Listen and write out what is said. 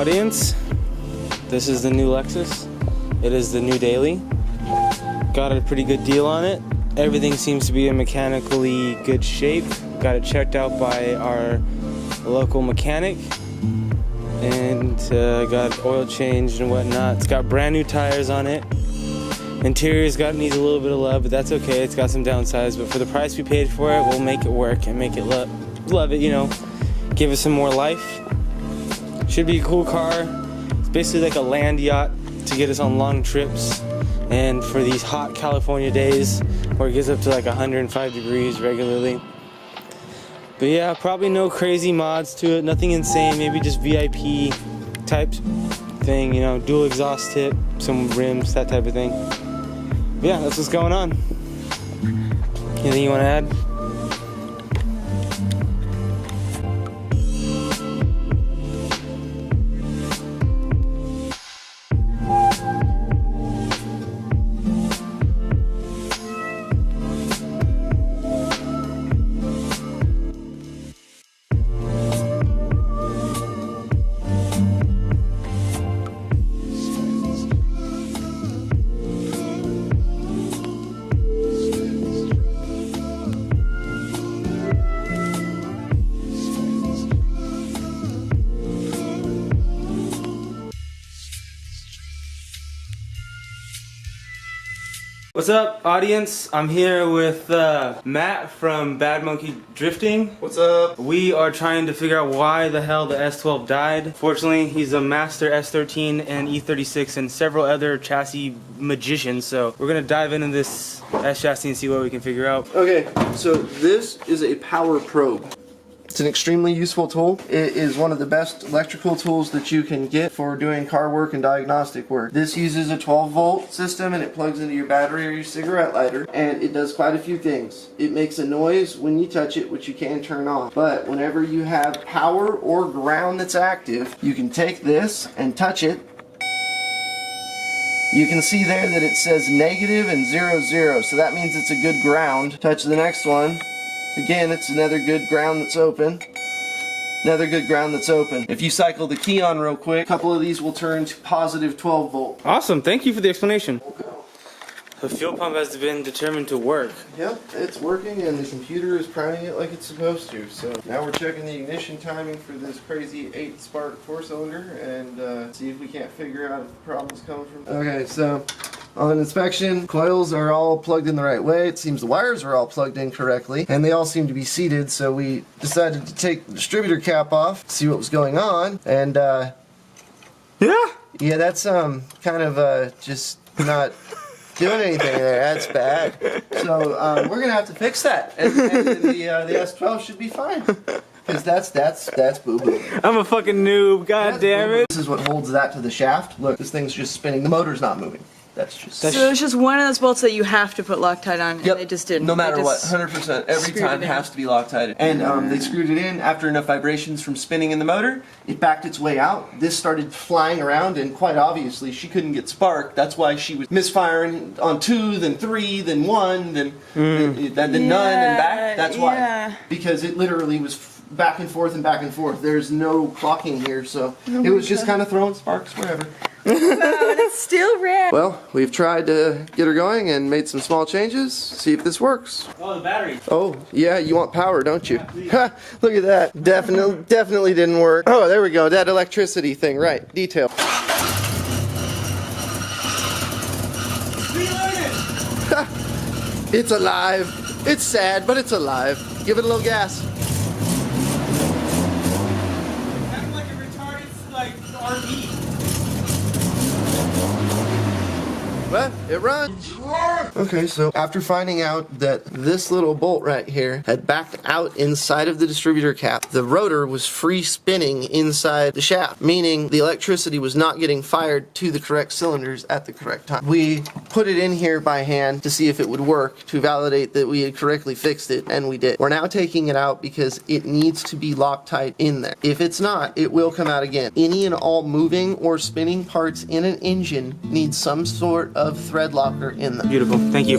audience, this is the new Lexus. It is the new Daily. Got a pretty good deal on it. Everything seems to be in mechanically good shape. Got it checked out by our local mechanic and got oil changed and whatnot. It's got brand new tires on it. Interior's needs a little bit of love, but that's okay. It's got some downsides, but for the price we paid for it, we'll make it work and make it love it, you know, give it some more life. Should be a cool car. It's basically like a land yacht to get us on long trips and for these hot California days where it gets up to like 105 degrees regularly. But yeah, probably no crazy mods to it, nothing insane, maybe just VIP type thing, you know, dual exhaust tip, some rims, that type of thing. But yeah, that's what's going on. Anything you want to add? What's up, audience? I'm here with Matt from Bad Monkey Drifting. What's up? We are trying to figure out why the hell the S12 died. Fortunately, he's a master S13 and E36 and several other chassis magicians, so we're gonna dive into this S chassis and see what we can figure out. Okay, so this is a power probe. It's an extremely useful tool. It is one of the best electrical tools that you can get for doing car work and diagnostic work. This uses a 12-volt system and it plugs into your battery or your cigarette lighter, and it does quite a few things. It makes a noise when you touch it, which you can turn off. But whenever you have power or ground that's active, you can take this and touch it. You can see there that it says negative and 0, 0, so that means it's a good ground. Touch the next one. Again, it's another good ground that's open. Another good ground that's open. If you cycle the key on real quick, a couple of these will turn to positive 12 volt. Awesome, thank you for the explanation. The fuel pump has been determined to work. Yep, it's working and the computer is priming it like it's supposed to. So now we're checking the ignition timing for this crazy 8-spark 4-cylinder and see if we can't figure out if the problem's coming from. Okay, so on inspection, coils are all plugged in the right way. It seems the wires are all plugged in correctly, and they all seem to be seated, so we decided to take the distributor cap off, see what was going on, and yeah, that's kind of just not doing anything there. That's bad. So we're gonna have to fix that, and the S12 should be fine. Because that's boo-boo. I'm a fucking noob, god damn it. This is what holds that to the shaft. Look, this thing's just spinning. The motor's not moving. That's just... So it's just one of those bolts that you have to put Loctite on, and yep. they just didn't. No matter what, 100%. Every time has to be Loctite. And they screwed it in. After enough vibrations from spinning in the motor, it backed its way out. This started flying around, and quite obviously she couldn't get spark. That's why she was misfiring on 2, then 3, then 1, then none, and back. That's why. Yeah. Because it literally was back and forth and back and forth. There's no clocking here, so it was just kind of throwing sparks wherever. Wow, and it's still red. Well, we've tried to get her going and made some small changes. See if this works. Oh, the battery. Oh, yeah, you want power, don't you? Ha! Look at that. Definitely didn't work. Oh, there we go. That electricity thing, right. Detail. It's alive. It's sad, but it's alive. Give it a little gas. Kind of like a retarded, like, RV. Well, it runs. Okay, so after finding out that this little bolt right here had backed out inside of the distributor cap, the rotor was free spinning inside the shaft, meaning the electricity was not getting fired to the correct cylinders at the correct time. We put it in here by hand to see if it would work, to validate that we had correctly fixed it, and we did. We're now taking it out because it needs to be Loctite in there. If it's not, it will come out again. Any and all moving or spinning parts in an engine need some sort of thread locker in them. Beautiful, thank you.